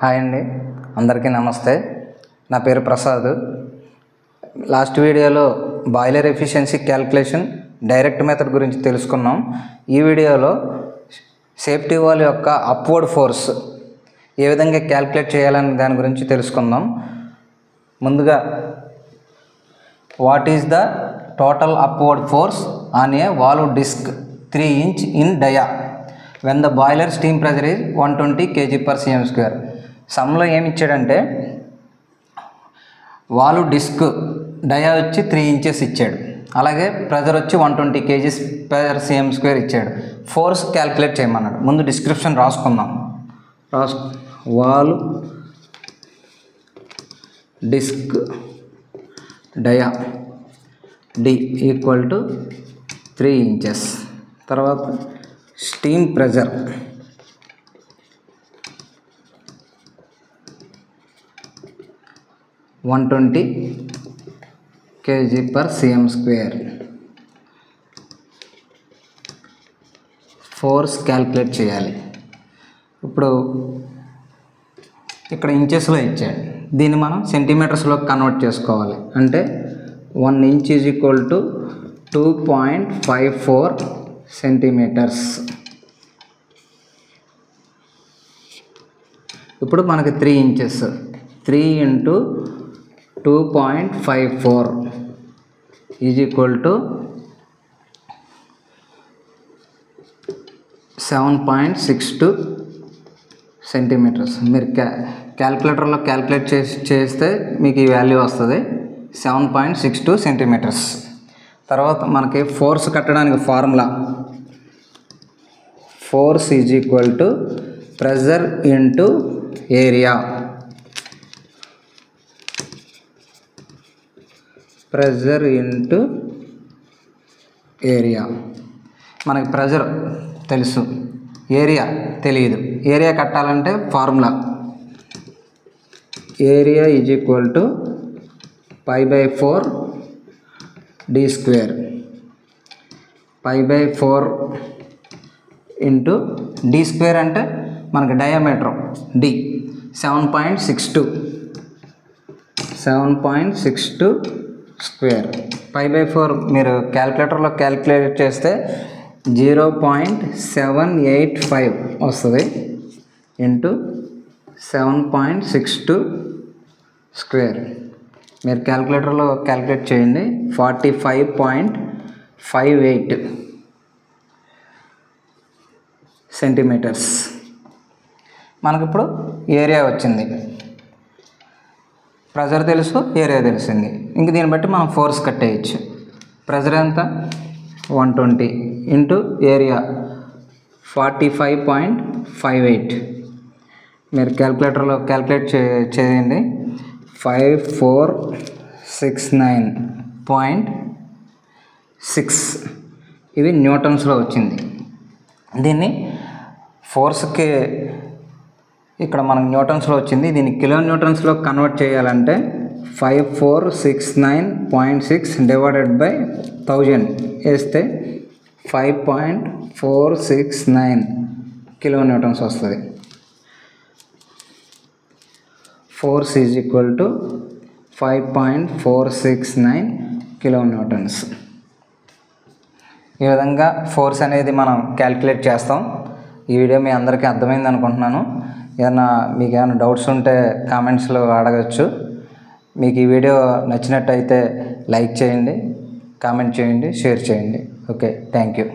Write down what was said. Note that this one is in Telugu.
హాయ్ అండి, అందరికీ నమస్తే. నా పేరు ప్రసాద్. లాస్ట్ వీడియోలో boiler efficiency calculation direct method గురించి తెలుసుకున్నాం. ఈ వీడియోలో సేఫ్టీ వాల్ యొక్క అప్వర్డ్ ఫోర్స్ ఏ విధంగా క్యాల్కులేట్ చేయాలనే దాని గురించి తెలుసుకుందాం. ముందుగా what is the total upward force on a valve disc 3 inch in dia when the boiler steam pressure is 120 kg/cm². సమ్లో ఏమి ఇచ్చాడంటే వాల్వ్ డిస్క్ డయా వచ్చి 3 inches ఇచ్చాడు, అలాగే ప్రెజర్ వచ్చి 120 kg/cm² ఇచ్చాడు. ఫోర్స్ క్యాల్కులేట్ చేయమన్నాడు. ముందు డిస్క్రిప్షన్ రాసుకుందాం. Valve disc dia D equal to 3 inches. తర్వాత steam pressure (120 kg/cm²). Force calculate చేయాలి. ఇప్పుడు ఇక్కడ ఇంచెస్లో ఇచ్చాడు, దీన్ని మనం సెంటీమీటర్స్లో కన్వర్ట్ చేసుకోవాలి. అంటే 1 inch is equal to 2.54 centimetres. ఇప్పుడు మనకి 3 inches, 3 × 2.54 is equal to 7.62 centimetres. మీరు క్యాల్కులేటర్లో క్యాల్కులేట్ చేస్తే మీకు ఈ వాల్యూ వస్తుంది, 7.62 సెంటీమీటర్స్. తర్వాత మనకి ఫోర్స్ కట్టడానికి formula, force is equal to pressure into area. Pressure into area. మనకి ప్రెజర్ తెలుసు, ఏరియా తెలియదు. ఏరియా కట్టాలంటే formula area is equal to π/4 d². π/4 into d² అంటే మనకి డయామీటర్ డి 7.62 స్క్వేర్. π/4 మీరు క్యాల్కులేటర్లో క్యాల్కులేట్ చేస్తే 0.785 వస్తుంది ఇంటూ 7.62 స్క్వేర్. మీరు క్యాల్కులేటర్లో క్యాల్కులేట్ చేయండి, 45.58 సెంటీమీటర్స్. మనకిప్పుడు ఏరియా వచ్చింది, ప్రెజర్ తెలుసు, ఏరియా తెలిసింది. ఇంక దీన్ని బట్టి మనం ఫోర్స్ కట్టేయచ్చు. ప్రెజర్ ఎంత 120 ఇంటూ ఏరియా 45.58. మీరు క్యాల్కులేటర్లో క్యాల్కులేట్ చేయండి. 5469.6 ఇది న్యూటన్స్లో వచ్చింది. దీన్ని ఫోర్స్కి ఇక్కడ మనకు న్యూటన్స్లో వచ్చింది, దీన్ని కిలో న్యూటన్స్లో కన్వర్ట్ చేయాలంటే 5469.6 డివైడెడ్ బై 1000 వేస్తే 5.469 కిలో న్యూటన్స్ వస్తుంది. Force is equal to 5.469 kilo Newton's. ఈ విధంగా ఫోర్స్ అనేది మనం క్యాల్కులేట్ చేస్తాం. ఈ వీడియో మీ అందరికీ అర్థమైంది అనుకుంటున్నాను. మీకు ఏమైనా డౌట్స్ ఉంటే కామెంట్స్లో అడగచ్చు. మీకు ఈ వీడియో నచ్చినట్టయితే లైక్ చేయండి, కామెంట్ చేయండి, షేర్ చేయండి. Okay, thank you.